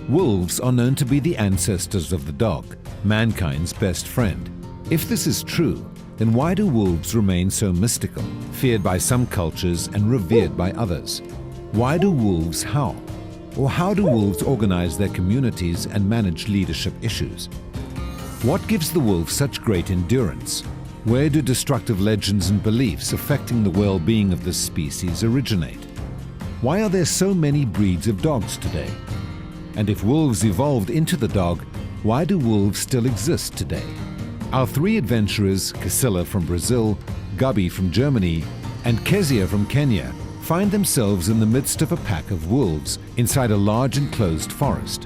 Wolves are known to be the ancestors of the dog, mankind's best friend. If this is true, then why do wolves remain so mystical, feared by some cultures and revered by others? Why do wolves howl? Or how do wolves organize their communities and manage leadership issues? What gives the wolf such great endurance? Where do destructive legends and beliefs affecting the well-being of this species originate? Why are there so many breeds of dogs today? And if wolves evolved into the dog, why do wolves still exist today? Our three adventurers, Casilla from Brazil, Gabi from Germany, and Kezia from Kenya, find themselves in the midst of a pack of wolves inside a large enclosed forest.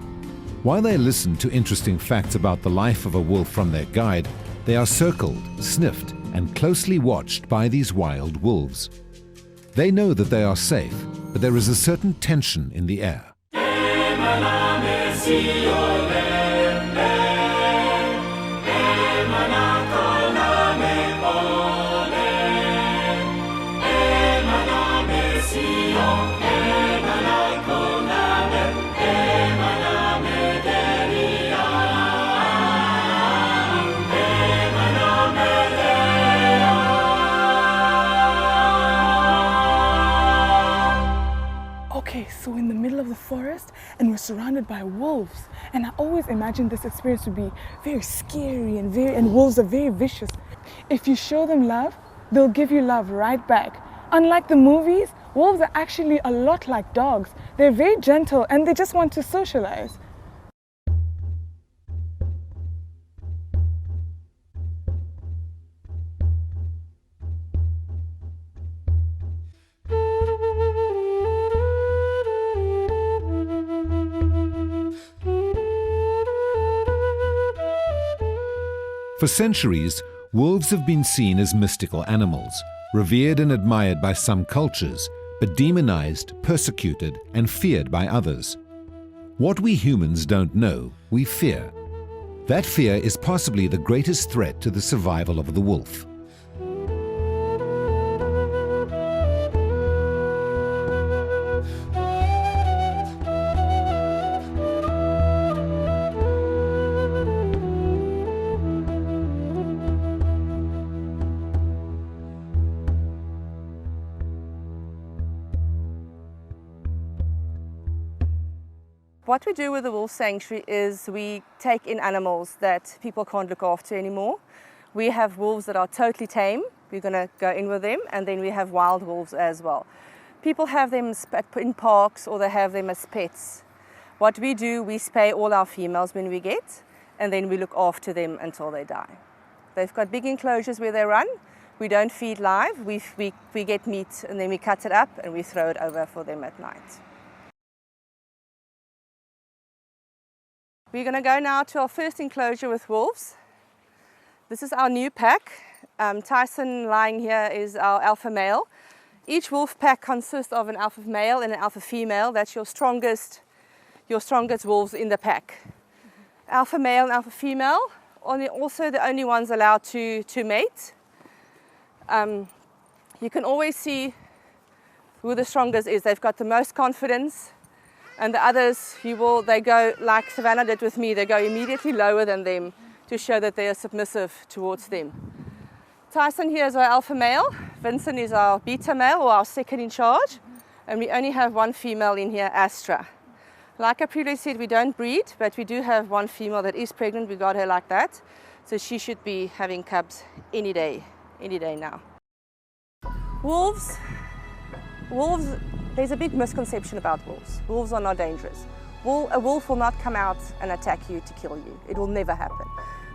While they listen to interesting facts about the life of a wolf from their guide, they are circled, sniffed, and closely watched by these wild wolves. They know that they are safe, but there is a certain tension in the air. So we're in the middle of the forest and we're surrounded by wolves. And I always imagined this experience to be very scary and wolves are very vicious. If you show them love, they'll give you love right back. Unlike the movies, wolves are actually a lot like dogs. They're very gentle and they just want to socialize. For centuries, wolves have been seen as mystical animals, revered and admired by some cultures, but demonized, persecuted, and feared by others. What we humans don't know, we fear. That fear is possibly the greatest threat to the survival of the wolf. What we do with the wolf sanctuary is we take in animals that people can't look after anymore. We have wolves that are totally tame. We're going to go in with them, and then we have wild wolves as well. People have them in parks or they have them as pets. What we do, we spay all our females when we get, and then we look after them until they die. They've got big enclosures where they run. We don't feed live. We get meat and then we cut it up and we throw it over for them at night. We're going to go now to our first enclosure with wolves. This is our new pack. Tyson lying here is our alpha male. Each wolf pack consists of an alpha male and an alpha female. That's your strongest wolves in the pack. Alpha male and alpha female are also the only ones allowed to mate. You can always see who the strongest is. They've got the most confidence. And the others, they go like Savannah did with me, they go immediately lower than them to show that they are submissive towards them. Tyson here is our alpha male, Vincent is our beta male or our second in charge, and we only have one female in here, Astra. Like I previously said, we don't breed, but we do have one female that is pregnant, we got her like that, so she should be having cubs any day now. Wolves, there's a big misconception about wolves. Wolves are not dangerous. A wolf will not come out and attack you to kill you. It will never happen.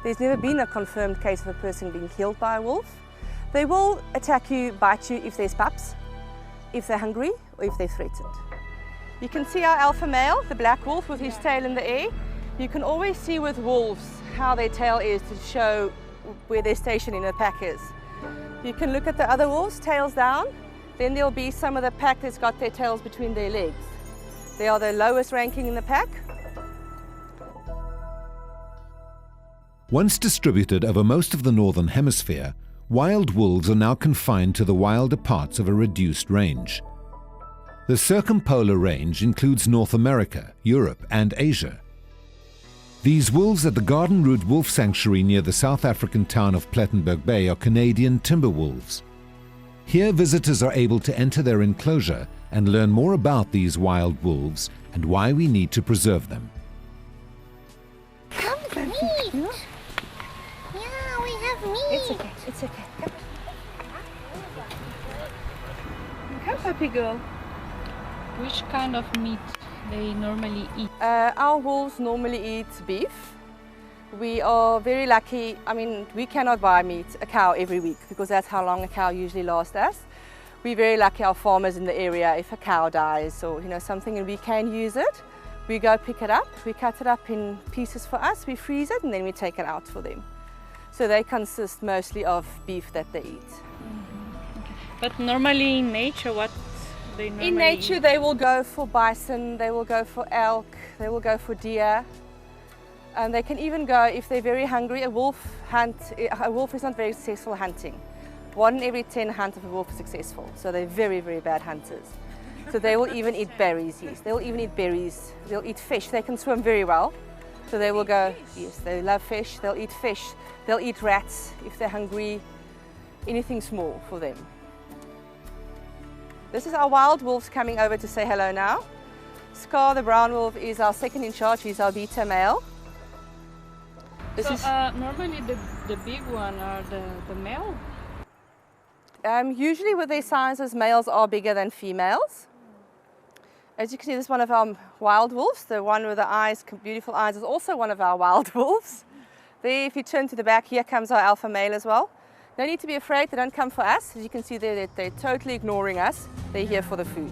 There's never been a confirmed case of a person being killed by a wolf. They will attack you, bite you if there's pups, if they're hungry, or if they're threatened. You can see our alpha male, the black wolf with his tail in the air. You can always see with wolves how their tail is to show where their station in the pack is. You can look at the other wolves, tails down. Then there'll be some of the pack that's got their tails between their legs. They are the lowest ranking in the pack. Once distributed over most of the northern hemisphere, wild wolves are now confined to the wilder parts of a reduced range. The circumpolar range includes North America, Europe, and Asia. These wolves at the Garden Route Wolf Sanctuary near the South African town of Plettenberg Bay are Canadian timber wolves. Here visitors are able to enter their enclosure and learn more about these wild wolves and why we need to preserve them. Come meat. Yeah, we have meat. It's okay, it's okay. Come, puppy girl. Which kind of meat they normally eat? Our wolves normally eat beef. We are very lucky. I mean, we cannot buy meat, a cow every week, because that's how long a cow usually lasts us. We're very lucky, our farmers in the area, if a cow dies or something and we can use it, we go pick it up, we cut it up in pieces for us, we freeze it and then we take it out for them. So they consist mostly of beef that they eat. Okay. But normally in nature, what they normally In nature eat? they will go for bison, they will go for elk, they will go for deer. And they can even go, if they're very hungry, a wolf is not very successful hunting. 1 in every 10 hunt of a wolf is successful, so they're very, very bad hunters. So they will even eat berries, yes. They will even eat berries. They'll eat fish. They can swim very well. So they will go, yes, they love fish. They'll eat fish. They'll eat rats if they're hungry. Anything small for them. This is our wild wolves coming over to say hello now. Scar, the brown wolf, is our second in charge. He's our beta male. Normally the big one are the male? Usually with their sizes, males are bigger than females. As you can see, this is one of our wild wolves. The one with the eyes, beautiful eyes, is also one of our wild wolves. There, if you turn to the back, here comes our alpha male as well. No need to be afraid, they don't come for us. As you can see there, they're totally ignoring us. They're here for the food.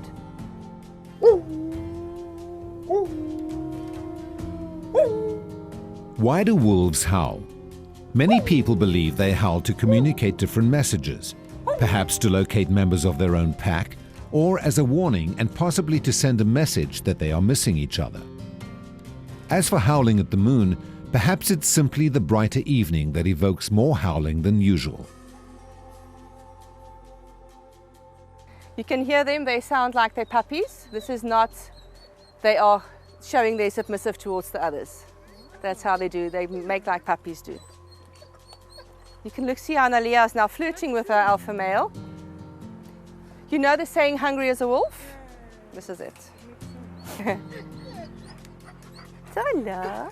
Why do wolves howl? Many people believe they howl to communicate different messages, perhaps to locate members of their own pack, or as a warning and possibly to send a message that they are missing each other. As for howling at the moon, perhaps it's simply the brighter evening that evokes more howling than usual. You can hear them, they sound like they're puppies. This is not, they are showing they're submissive towards the others. That's how they do, they make like puppies do. You can look, see how Nalia is now flirting with her alpha male. You know the saying, hungry as a wolf? This is it. Zola.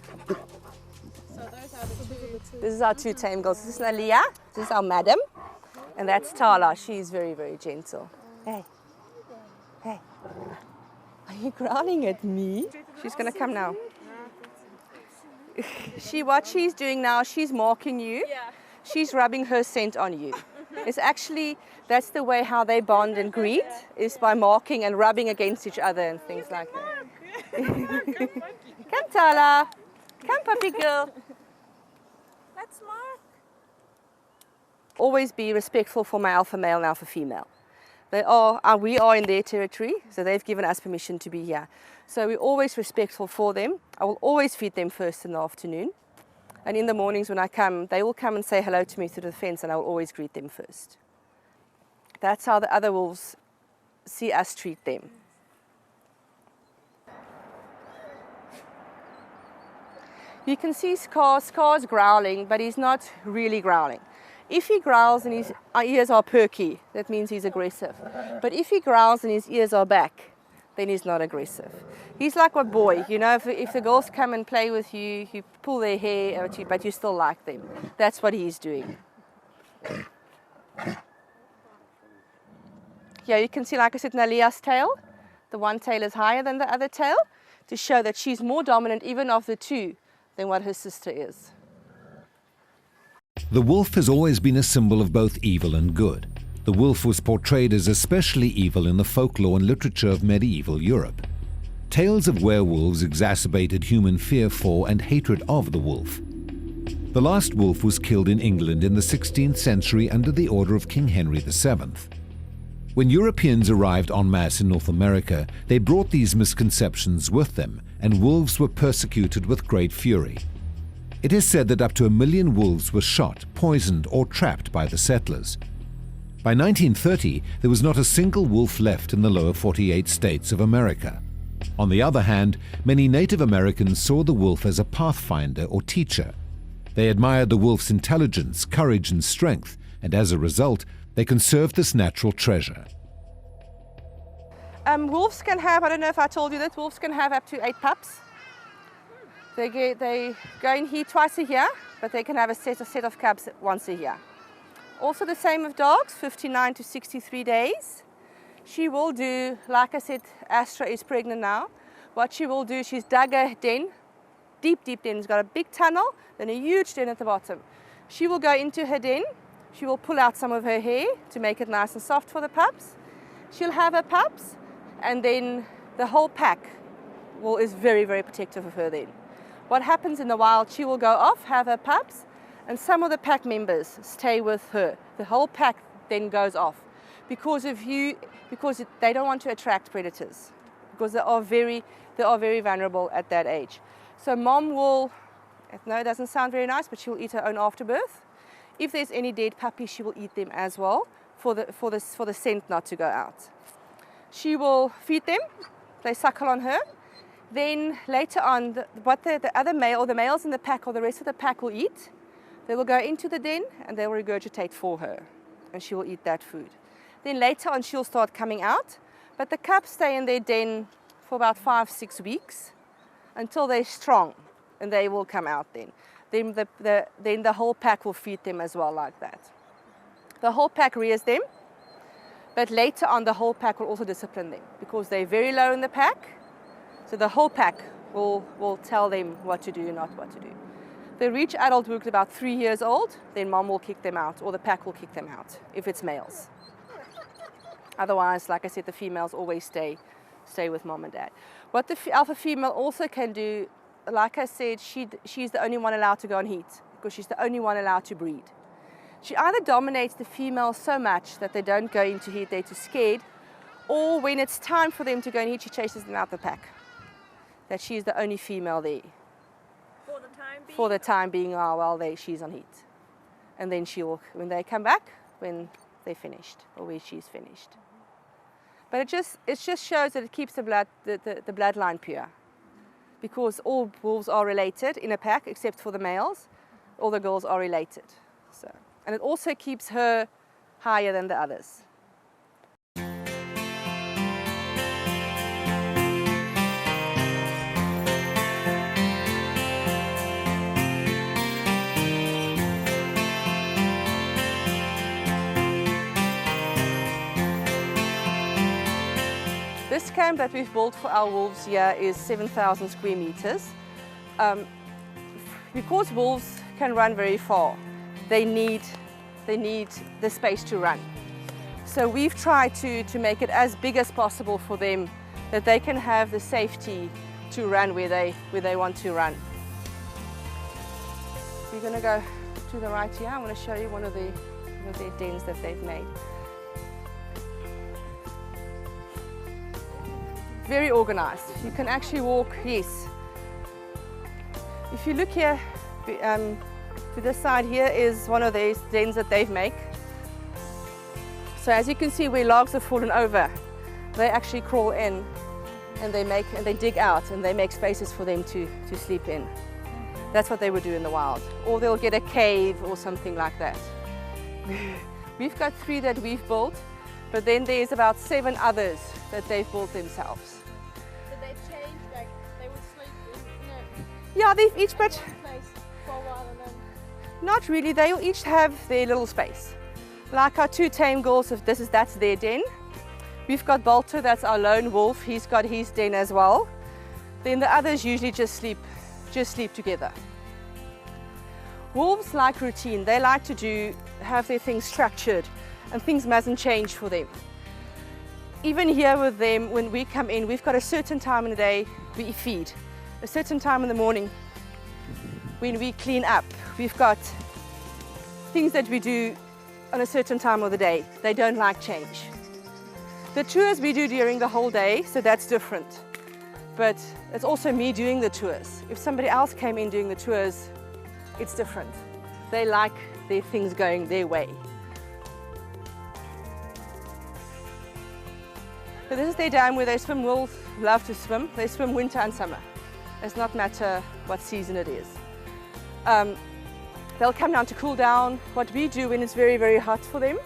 This is our 2 tame girls. This is Nalia, this is our madam, and that's Tala. She's very, very gentle. Hey, hey, are you growling at me? She's gonna come now. What she's doing now, she's marking you. She's rubbing her scent on you. It's actually, that's the way how they bond and greet, is by marking and rubbing against each other and things like that. Come, Tala. Come, puppy girl. Let's mark. Always be respectful for my alpha male and alpha female. We are in their territory, so they've given us permission to be here. So we're always respectful for them. I will always feed them first in the afternoon. And in the mornings when I come, they will come and say hello to me through the fence, and I will always greet them first. That's how the other wolves see us treat them. You can see Scar's growling, but he's not really growling. If he growls and his ears are perky, that means he's aggressive. But if he growls and his ears are back, then he's not aggressive. He's like a boy, you know, if the girls come and play with you, you pull their hair at you, but you still like them. That's what he's doing. Yeah, you can see, like I said, Nalia's tail. The one tail is higher than the other tail, to show that she's more dominant, even of the two, than what her sister is. The wolf has always been a symbol of both evil and good. The wolf was portrayed as especially evil in the folklore and literature of medieval Europe. Tales of werewolves exacerbated human fear for and hatred of the wolf. The last wolf was killed in England in the 16th century under the order of King Henry VII. When Europeans arrived en masse in North America, they brought these misconceptions with them, and wolves were persecuted with great fury. It is said that up to 1 million wolves were shot, poisoned, or trapped by the settlers. By 1930, there was not a single wolf left in the lower 48 states of America. On the other hand, many Native Americans saw the wolf as a pathfinder or teacher. They admired the wolf's intelligence, courage, and strength, and as a result, they conserved this natural treasure. Wolves can have, I don't know if I told you that, wolves can have up to 8 pups. They go in heat twice a year, but they can have a set of cubs once a year. Also the same with dogs, 59 to 63 days. She will do, like I said, Astra is pregnant now. What she will do, she's dug a den, deep den. She's got a big tunnel, then a huge den at the bottom. She will go into her den. She will pull out some of her hair to make it nice and soft for the pups. She'll have her pups, and then the whole pack is very, very protective of her then. What happens in the wild, she will go off, have her pups, and some of the pack members stay with her. The whole pack then goes off because they don't want to attract predators, because they are very vulnerable at that age. So mom will, no, it doesn't sound very nice, but she will eat her own afterbirth. If there's any dead puppies, she will eat them as well for the scent not to go out. She will feed them, they suckle on her. Then later on, what the other male or the males in the pack or the rest of the pack will eat, they will go into the den and they will regurgitate for her, and she will eat that food. Then later on, she'll start coming out, but the cubs stay in their den for about 5-6 weeks until they're strong, and they will come out then. Then the whole pack will feed them as well like that. The whole pack rears them, but later on the whole pack will also discipline them because they're very low in the pack. So the whole pack will tell them what to do and not what to do. They reach adulthood at about 3 years old, then mom will kick them out, or the pack will kick them out if it's males. Otherwise, like I said, the females always stay with mom and dad. What the alpha female also can do, like I said, she's the only one allowed to go on heat because she's the only one allowed to breed. She either dominates the females so much that they don't go into heat, they're too scared, or when it's time for them to go in heat, she chases them out the pack. That she's the only female there. For the time being? For the time being, while she's on heat. And then when they come back, when they're finished, or when she's finished. But it just shows that it keeps the bloodline pure. Because all wolves are related in a pack, except for the males. All the girls are related. And it also keeps her higher than the others. This camp that we've built for our wolves here is 7,000 square meters. Because wolves can run very far, they need the space to run. So we've tried to make it as big as possible for them, that they can have the safety to run where they want to run. We're going to go to the right here. I want to show you one of their dens that they've made. Very organized. You can actually walk, yes. If you look here, to this side here is one of these dens that they've made. So as you can see where logs have fallen over, they actually crawl in and they dig out and they make spaces for them to sleep in. That's what they would do in the wild. Or they'll get a cave or something like that. We've got 3 that we've built, but then there's about 7 others that they've built themselves. So they've changed, like they would sleep in Yeah, they've each place for a while and then... Not really, they'll each have their little space. Like our 2 tame girls, that's their den. We've got Balto, that's our lone wolf, he's got his den as well. Then the others usually just sleep together. Wolves like routine, they like to have their things structured and things mustn't change for them. Even here with them, when we come in, we've got a certain time in the day we feed, a certain time in the morning when we clean up. We've got things that we do on a certain time of the day. They don't like change. The tours we do during the whole day, so that's different. But it's also me doing the tours. If somebody else came in doing the tours, it's different. They like their things going their way. So this is their dam where they swim. Wolves love to swim. They swim winter and summer. It's not matter what season it is. They'll come down to cool down. What we do when it's very, very hot for them,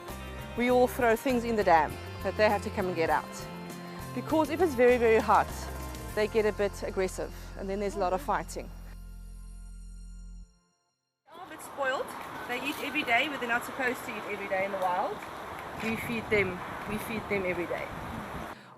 we all throw things in the dam that they have to come and get out. Because if it's very, very hot, they get a bit aggressive and then there's a lot of fighting. They're a bit spoiled. They eat every day, but they're not supposed to eat every day in the wild. We feed them every day.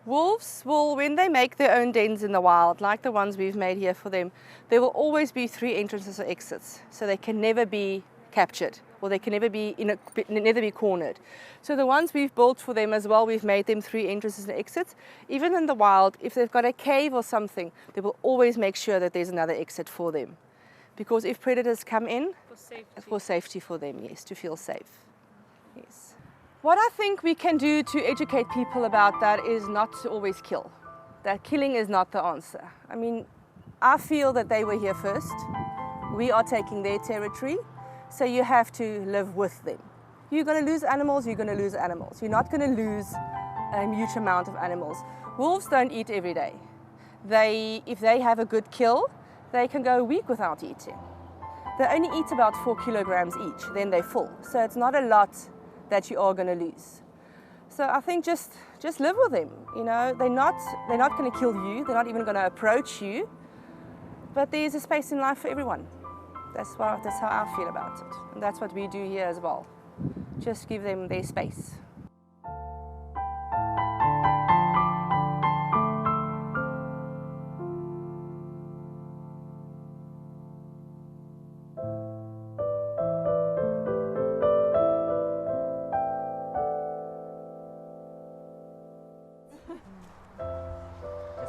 Wolves will, when they make their own dens in the wild, like the ones we've made here for them, there will always be 3 entrances or exits, so they can never be captured, or they can never be cornered. So the ones we've built for them as well, we've made them 3 entrances and exits. Even in the wild, if they've got a cave or something, they will always make sure that there's another exit for them. Because if predators come in, for safety for them, yes, to feel safe. Yes. What I think we can do to educate people about that is not to always kill. That killing is not the answer. I mean, I feel that they were here first. We are taking their territory, so you have to live with them. You're going to lose animals, you're going to lose animals. You're not going to lose a huge amount of animals. Wolves don't eat every day. If they have a good kill, they can go a week without eating. They only eat about 4 kilograms each, then they're full. So it's not a lot that you are going to lose. So I think just live with them. You know, they're not going to kill you. They're not even going to approach you. But there's a space in life for everyone. That's how I feel about it, and that's what we do here as well. Just give them their space.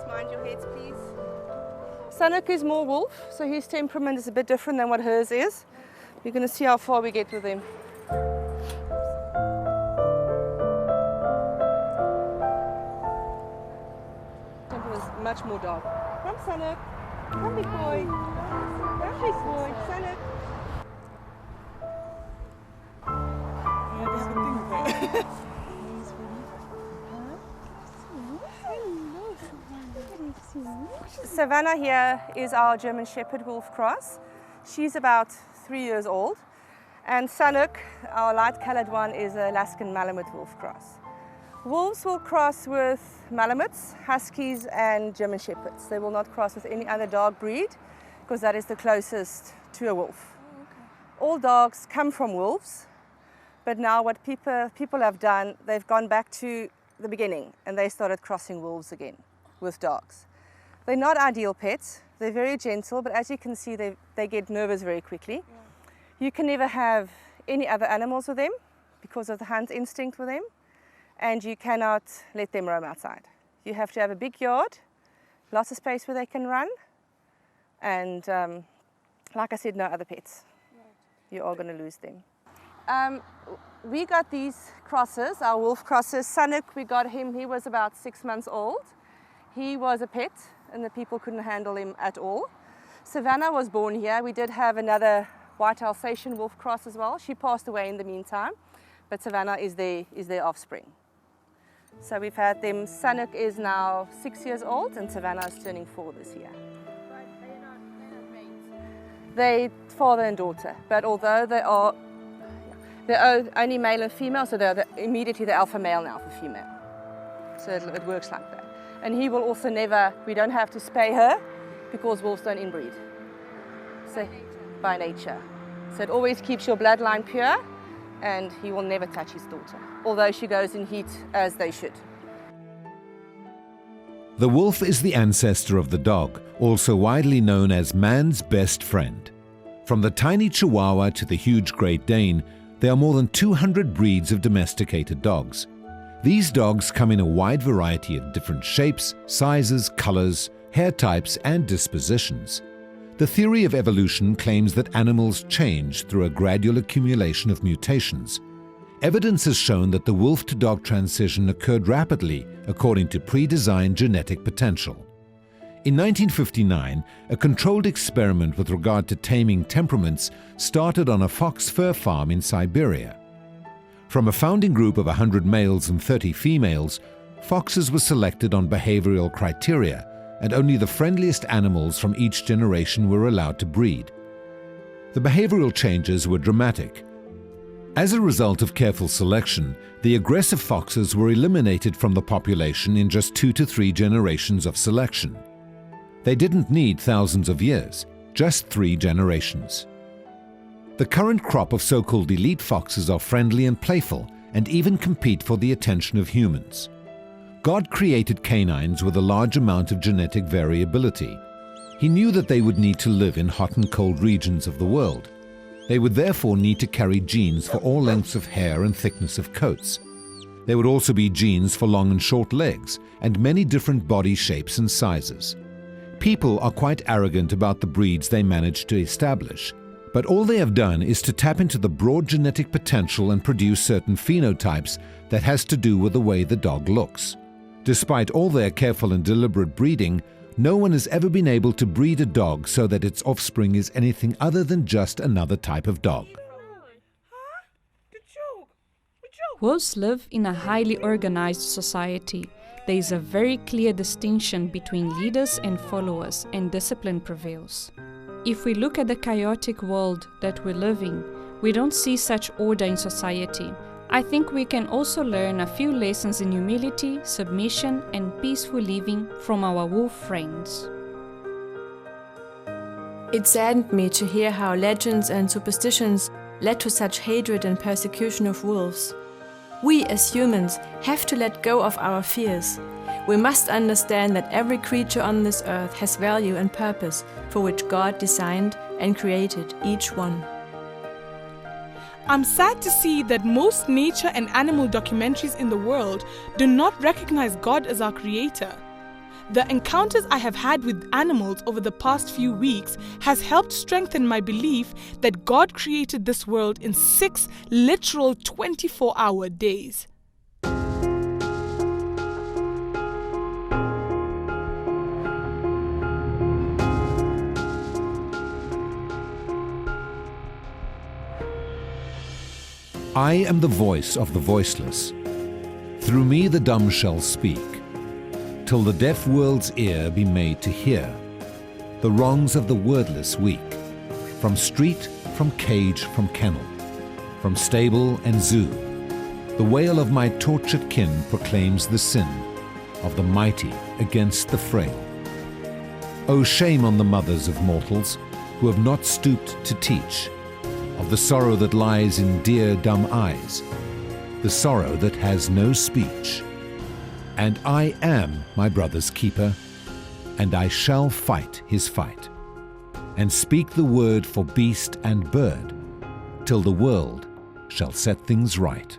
Mind your heads, please. Sanuk is more wolf, so his temperament is a bit different than what hers is. We're going to see how far we get with him. Temperament is much more dark. Come, Sanuk. Come, big boy. Come, big boy. Sanuk. Yeah, that's the thing with it. Savannah here is our German Shepherd wolf cross. She's about 3 years old. And Sanuk, our light-colored one, is an Alaskan Malamute wolf cross. Wolves will cross with Malamutes, Huskies, and German Shepherds. They will not cross with any other dog breed because that is the closest to a wolf. Oh, okay. All dogs come from wolves, but now what people have done, they've gone back to the beginning and they started crossing wolves again with dogs. They're not ideal pets. They're very gentle, but as you can see, they get nervous very quickly. Yeah. You can never have any other animals with them because of the hunt instinct with them, and you cannot let them roam outside. You have to have a big yard, lots of space where they can run, and like I said, no other pets. Right. You are going to lose them. We got these crosses, our wolf crosses. Sanuk, we got him, he was about 6 months old. He was a pet and the people couldn't handle him at all. Savannah was born here. We did have another white Alsatian wolf cross as well. She passed away in the meantime, but Savannah is their offspring. So we've had them. Sanuk is now 6 years old and Savannah is turning 4 this year. Right, they're not mates. They're father and daughter, but although they're only male and female, so they're immediately the alpha male now for female. So it works like that. And he will also never, we don't have to spay her because wolves don't inbreed. So, by nature. So it always keeps your bloodline pure and he will never touch his daughter, although she goes in heat as they should. The wolf is the ancestor of the dog, also widely known as man's best friend. From the tiny Chihuahua to the huge Great Dane, there are more than 200 breeds of domesticated dogs. These dogs come in a wide variety of different shapes, sizes, colors, hair types, and dispositions. The theory of evolution claims that animals change through a gradual accumulation of mutations. Evidence has shown that the wolf-to-dog transition occurred rapidly according to pre-designed genetic potential. In 1959, a controlled experiment with regard to taming temperaments started on a fox fur farm in Siberia. From a founding group of 100 males and 30 females, foxes were selected on behavioral criteria, and only the friendliest animals from each generation were allowed to breed. The behavioral changes were dramatic. As a result of careful selection, the aggressive foxes were eliminated from the population in just 2 to 3 generations of selection. They didn't need thousands of years, just 3 generations. The current crop of so-called elite foxes are friendly and playful, and even compete for the attention of humans. God created canines with a large amount of genetic variability. He knew that they would need to live in hot and cold regions of the world. They would therefore need to carry genes for all lengths of hair and thickness of coats. There would also be genes for long and short legs, and many different body shapes and sizes. People are quite arrogant about the breeds they managed to establish, but all they have done is to tap into the broad genetic potential and produce certain phenotypes that has to do with the way the dog looks. Despite all their careful and deliberate breeding, no one has ever been able to breed a dog so that its offspring is anything other than just another type of dog. Wolves live in a highly organized society. There is a very clear distinction between leaders and followers, and discipline prevails. If we look at the chaotic world that we live in, we don't see such order in society. I think we can also learn a few lessons in humility, submission, and peaceful living from our wolf friends. It saddened me to hear how legends and superstitions led to such hatred and persecution of wolves. We as humans have to let go of our fears. We must understand that every creature on this earth has value and purpose for which God designed and created each one. I'm sad to see that most nature and animal documentaries in the world do not recognize God as our creator. The encounters I have had with animals over the past few weeks has helped strengthen my belief that God created this world in 6 literal 24-hour days. I am the voice of the voiceless. Through me the dumb shall speak, till the deaf world's ear be made to hear the wrongs of the wordless weak, from street, from cage, from kennel, from stable and zoo. The wail of my tortured kin proclaims the sin of the mighty against the frail. O shame on the mothers of mortals who have not stooped to teach of the sorrow that lies in dear dumb eyes, the sorrow that has no speech. And I am my brother's keeper, and I shall fight his fight, and speak the word for beast and bird, till the world shall set things right.